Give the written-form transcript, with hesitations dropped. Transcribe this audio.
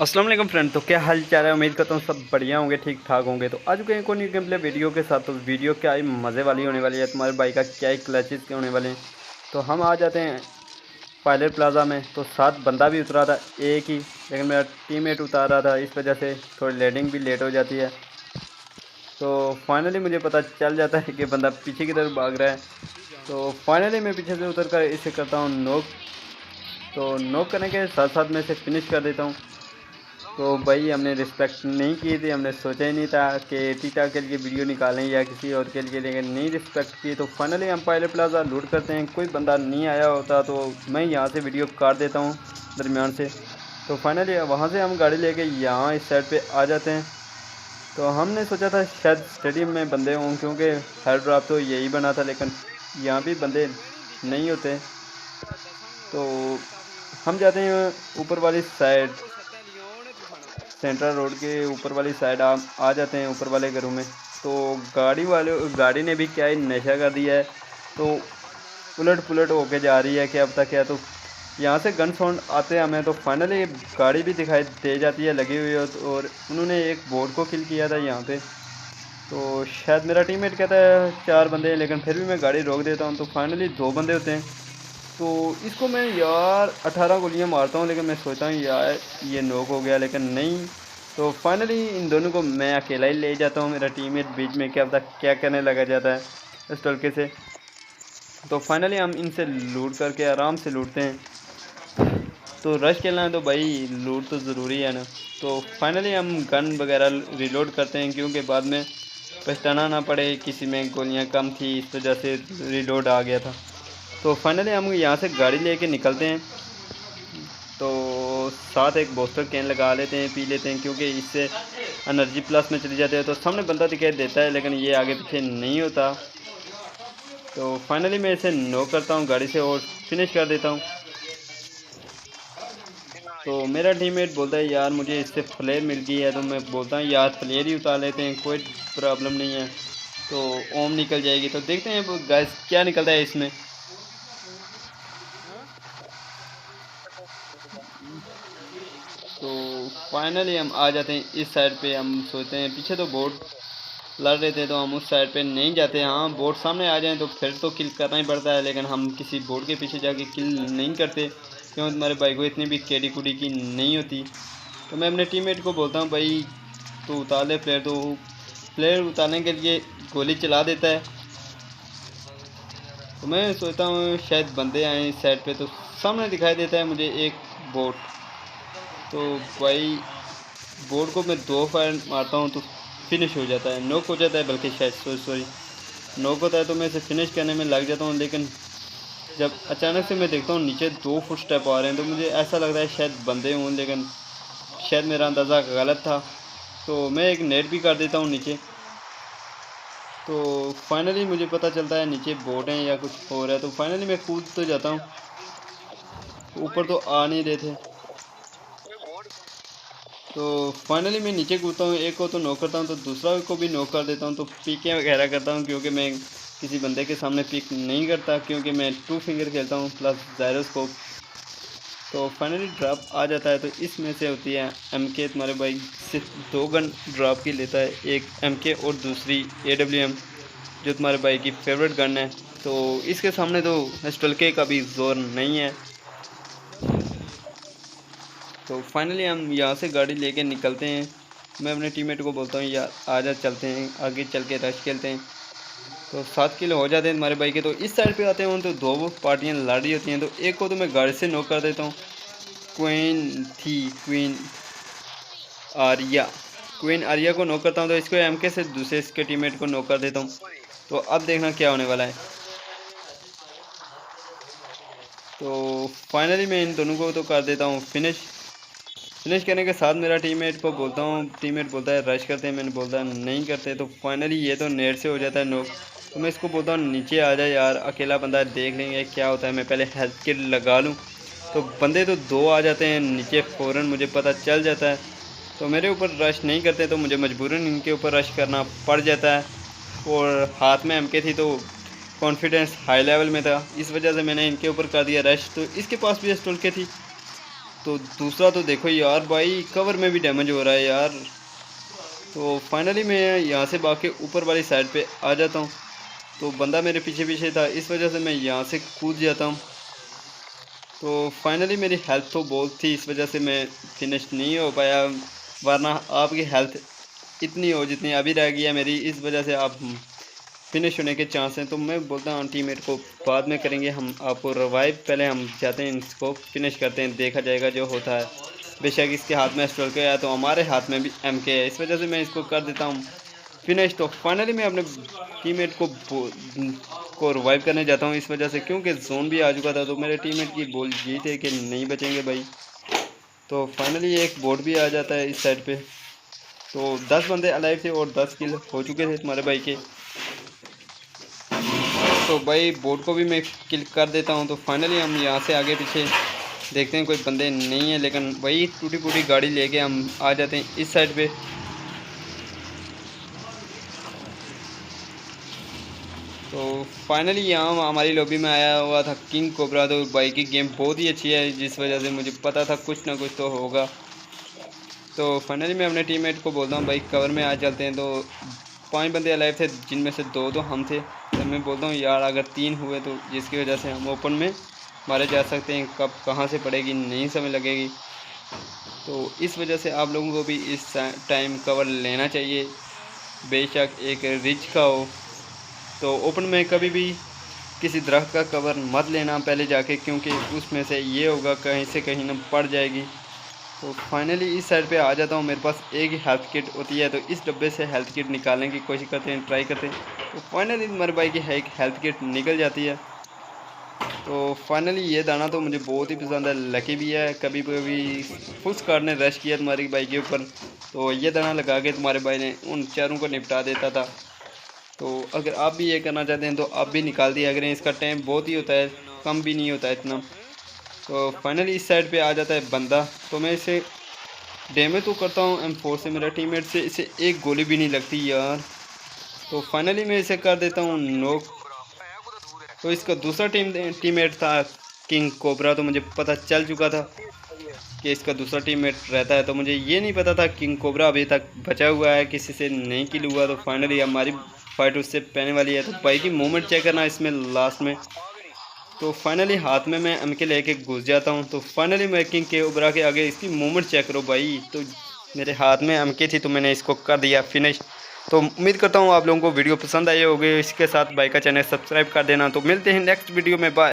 अस्सलाम वालेकुम फ्रेंड। तो क्या हाल चाल है? उम्मीद करता हूँ सब बढ़िया होंगे, ठीक ठाक होंगे। तो आज के एक और न्यू गेम प्ले वीडियो के साथ। तो वीडियो क्या ही मज़े वाली होने वाली है। तुम्हारे बाइक का क्या ही क्लचेस के होने वाले हैं। तो हम आ जाते हैं पायलट प्लाजा में। तो 7 बंदा भी उतरा था एक ही, लेकिन मेरा टीममेट उतार रहा था, इस वजह से थोड़ी लैंडिंग भी लेट हो जाती है। तो फाइनली मुझे पता चल जाता है कि बंदा पीछे की तरफ भाग रहा है। तो फाइनली मैं पीछे से उतर कर इसे करता हूँ नॉक। तो नॉक करने के साथ साथ मैं इसे फिनिश कर देता हूँ। तो भाई हमने रिस्पेक्ट नहीं की थी, हमने सोचा ही नहीं था कि टीटा के लिए वीडियो निकालें या किसी और के लिए, लेकिन नहीं रिस्पेक्ट की। तो फाइनली हम पायलट प्लाजा लूट करते हैं। कोई बंदा नहीं आया होता तो मैं यहाँ से वीडियो काट देता हूँ दरमियान से। तो फाइनली वहाँ से हम गाड़ी लेके यहाँ इस साइड पे आ जाते हैं। तो हमने सोचा था शायद स्टेडियम में बंदे हों, क्योंकि हेयर ड्रॉप तो यही बना था, लेकिन यहाँ भी बंदे नहीं होते। तो हम जाते हैं ऊपर वाली साइड, सेंट्रल रोड के ऊपर वाली साइड आ जाते हैं ऊपर वाले घरों में। तो गाड़ी ने भी क्या ही नशा कर दिया है। तो उलट पुलट होके जा रही है कि अब तक क्या। तो यहाँ से गन साउंड आते हैं हमें। तो फाइनली गाड़ी भी दिखाई दे जाती है लगी हुई है। और उन्होंने एक बोर्ड को किल किया था यहाँ पे। तो शायद मेरा टीममेट कहता है 4 बंदे हैं, लेकिन फिर भी मैं गाड़ी रोक देता हूँ। तो फाइनली 2 बंदे होते हैं। तो इसको मैं यार 18 गोलियाँ मारता हूँ, लेकिन मैं सोचता हूँ यार ये नॉक हो गया, लेकिन नहीं। तो फाइनली इन दोनों को मैं अकेला ही ले जाता हूँ। मेरा टीममेट बीच में क्या पता क्या करने लगा जाता है इस टलके से। तो फाइनली हम इनसे लूट करके आराम से लूटते हैं। तो रश खेलना है तो भाई लूट तो ज़रूरी है ना। तो फाइनली हम गन वगैरह रिलोड करते हैं, क्योंकि बाद में पछताना ना पड़े किसी में गोलियां कम थी इस वजह से रिलोड आ गया था। तो फाइनली हम यहाँ से गाड़ी लेके निकलते हैं। तो साथ एक बूस्टर कैन लगा लेते हैं, पी लेते हैं, क्योंकि इससे एनर्जी प्लस में चली जाती है। तो सामने बंदा दिखाई देता है, लेकिन ये आगे पीछे नहीं होता। तो फाइनली मैं इसे नो करता हूँ गाड़ी से और फिनिश कर देता हूँ। तो मेरा टीममेट बोलता है यार मुझे इससे फ्लेयर मिल गई है। तो मैं बोलता हूँ यार फ्लेयर ही उतार लेते हैं, कोई प्रॉब्लम नहीं है। तो ओम निकल जाएगी। तो देखते हैं गैस क्या निकलता है इसमें। तो फाइनली हम आ जाते हैं इस साइड पे। हम सोचते हैं पीछे तो बोट लड़ रहे थे, तो हम उस साइड पे नहीं जाते। हाँ बोट सामने आ जाए तो फिर तो किल करना ही पड़ता है, लेकिन हम किसी बोट के पीछे जाके किल नहीं करते, क्योंकि तुम्हारे भाई को इतनी भी केडी कुड़ी की नहीं होती। तो मैं अपने टीममेट को बोलता हूँ भाई तो उतार ले प्लेयर। तो प्लेयर उतारने के लिए गोली चला देता है। तो मैं सोचता हूँ शायद बंदे आए इस साइड पे। तो सामने दिखाई देता है मुझे एक बोट। तो भाई बोर्ड को मैं 2 फायर मारता हूँ तो फिनिश हो जाता है, नॉक हो जाता है, बल्कि शायद सॉरी नॉक होता है। तो मैं इसे फिनिश करने में लग जाता हूँ, लेकिन जब अचानक से मैं देखता हूँ नीचे 2 फुट स्टेप आ रहे हैं, तो मुझे ऐसा लगता है शायद बंदे हों, लेकिन शायद मेरा अंदाज़ा गलत था। तो मैं एक नेट भी कर देता हूँ नीचे। तो फाइनली मुझे पता चलता है नीचे बोट हैं या कुछ हो रहा है। तो फाइनली मैं कूद तो जाता हूँ, ऊपर तो आ नहीं रहे थे। तो फाइनली मैं नीचे कूदता हूँ, एक को तो नॉक करता हूँ, तो दूसरा को भी नॉक कर देता हूँ। तो पीके वगैरह करता हूँ, क्योंकि मैं किसी बंदे के सामने पिक नहीं करता, क्योंकि मैं 2 फिंगर खेलता हूँ प्लस जायरोस्कोप। तो फाइनली ड्रॉप आ जाता है। तो इसमें से होती है एमके। तुम्हारे भाई सिर्फ 2 गन ड्रॉप की लेता है, एक एमके और दूसरी AWM, जो तुम्हारे भाई की फेवरेट गन है। तो इसके सामने तो स्टलके का भी जोर नहीं है। तो फाइनली हम यहाँ से गाड़ी लेके निकलते हैं। मैं अपने टीममेट को बोलता हूँ यार आजा चलते हैं आगे चल के रश खेलते हैं। तो 7 किलो हो जाते हैं तुम्हारे भाई के। तो इस साइड पे आते हैं तो 2 पार्टियाँ लड़ रही होती हैं। तो एक को तो मैं गाड़ी से नॉक कर देता हूँ। क्वीन आर्या क्वीन आर्या को नॉक करता हूँ। तो इसको एमके से दूसरे इसके टीममेट को नॉक कर देता हूँ। तो अब देखना क्या होने वाला है। तो फाइनली मैं इन दोनों को तो कर देता हूँ फिनिश करने के साथ मेरा टीममेट को बोलता हूँ, टीममेट बोलता है रश करते हैं, मैंने बोलता है नहीं करते। तो फाइनली ये तो नेट से हो जाता है नॉक। तो मैं इसको बोलता हूँ नीचे आ जा यार, अकेला बंदा देख लेंगे क्या होता है, मैं पहले हेल्थ किट लगा लूँ। तो बंदे तो 2 आ जाते हैं नीचे, फ़ौरन मुझे पता चल जाता है। तो मेरे ऊपर रश नहीं करते, तो मुझे मजबूरन इनके ऊपर रश करना पड़ जाता है। और हाथ में एमके थी, तो कॉन्फिडेंस हाई लेवल में था, इस वजह से मैंने इनके ऊपर कर दिया रश। तो इसके पास भी पिस्टल के थी। तो दूसरा तो देखो यार भाई, कवर में भी डैमेज हो रहा है यार। तो फाइनली मैं यहाँ से भाग के ऊपर वाली साइड पे आ जाता हूँ। तो बंदा मेरे पीछे पीछे था, इस वजह से मैं यहाँ से कूद जाता हूँ। तो फाइनली मेरी हेल्थ तो बहुत थी, इस वजह से मैं फिनिश नहीं हो पाया, वरना आपकी हेल्थ इतनी हो जितनी अभी रह गई है मेरी, इस वजह से आप फिनिश होने के चांस हैं। तो मैं बोलता हूँ टीममेट को बाद में करेंगे, हम आपको रिवाइव, पहले हम चाहते हैं इसको फिनिश करते हैं, देखा जाएगा जो होता है। बेशक इसके हाथ में स्ट्रल है तो हमारे हाथ में भी MK है, इस वजह से मैं इसको कर देता हूँ फिनिश। तो फाइनली मैं अपने टीममेट को रिवाइव करने जाता हूँ, इस वजह से क्योंकि जोन भी आ चुका था। तो मेरे टीममेट की बोल ये थे कि नहीं बचेंगे भाई। तो फाइनली एक बोट भी आ जाता है इस साइड पे। तो 10 बंदे अलाइव थे और 10 किल हो चुके थे तुम्हारे भाई के। तो भाई बोट को भी मैं किल कर देता हूँ। तो फाइनली हम यहाँ से आगे पीछे देखते हैं, कोई बंदे नहीं है, लेकिन वही टूटी फूटी गाड़ी लेके हम आ जाते हैं इस साइड पे। तो फाइनली यहाँ हमारी लॉबी में आया हुआ था किंग कोबरा। तो भाई की गेम बहुत ही अच्छी है, जिस वजह से मुझे पता था कुछ ना कुछ तो होगा। तो फाइनली मैं अपने टीममेट को बोलता हूँ भाई कवर में आ चलते हैं। तो 5 बंदे अलाइव थे, जिनमें से 2 तो हम थे। तो मैं बोलता हूँ यार अगर 3 हुए तो जिसकी वजह से हम ओपन में मारे जा सकते हैं, कब कहाँ से पड़ेगी नहीं समझ लगेगी। तो इस वजह से आप लोगों को भी इस टाइम कवर लेना चाहिए, बेशक एक रिच का हो। तो ओपन में कभी भी किसी दरख्त का कवर मत लेना पहले जाके, क्योंकि उसमें से ये होगा कहीं से कहीं ना पड़ जाएगी। तो फाइनली इस साइड पे आ जाता हूँ, मेरे पास एक ही हेल्थ किट होती है। तो इस डब्बे से हेल्थ किट निकालने की कोशिश करते हैं, ट्राई करते हैं। तो फाइनली मेरे भाई की एक हेल्थ किट निकल जाती है। तो फाइनली ये दाना तो मुझे बहुत ही पसंद है, लकी भी है। कभी कभी फुल स्क्वाड ने रश किया तुम्हारी भाई के ऊपर, तो ये दाना लगा के तुम्हारे भाई ने उन चारों को निपटा देता था। तो अगर आप भी ये करना चाहते हैं तो आप भी निकाल दिया करें, इसका टाइम बहुत ही होता है, कम भी नहीं होता है इतना। तो फाइनली इस साइड पे आ जाता है बंदा। तो मैं इसे डैमेज तो करता हूँ M4 से, मेरा टीममेट से इसे एक गोली भी नहीं लगती यार। तो फाइनली मैं इसे कर देता हूँ नॉक। तो इसका दूसरा टीममेट था किंग कोबरा। तो मुझे पता चल चुका था कि इसका दूसरा टीममेट रहता है। तो मुझे ये नहीं पता था किंग कोबरा अभी तक बचा हुआ है, किसी से नहीं किल हुआ। तो फाइनली हमारी फाइट उससे पहने वाली है। तो भाई की मूवमेंट चेक करना इसमें लास्ट में। तो फाइनली हाथ में मैं MK लेके घुस जाता हूँ। तो फाइनली मैं किंग कोबरा के आगे इसकी मूवमेंट चेक करो भाई। तो मेरे हाथ में MK थी, तो मैंने इसको कर दिया फिनिश। तो उम्मीद करता हूँ आप लोगों को वीडियो पसंद आई होगी। इसके साथ भाई का चैनल सब्सक्राइब कर देना। तो मिलते हैं नेक्स्ट वीडियो में, बाय।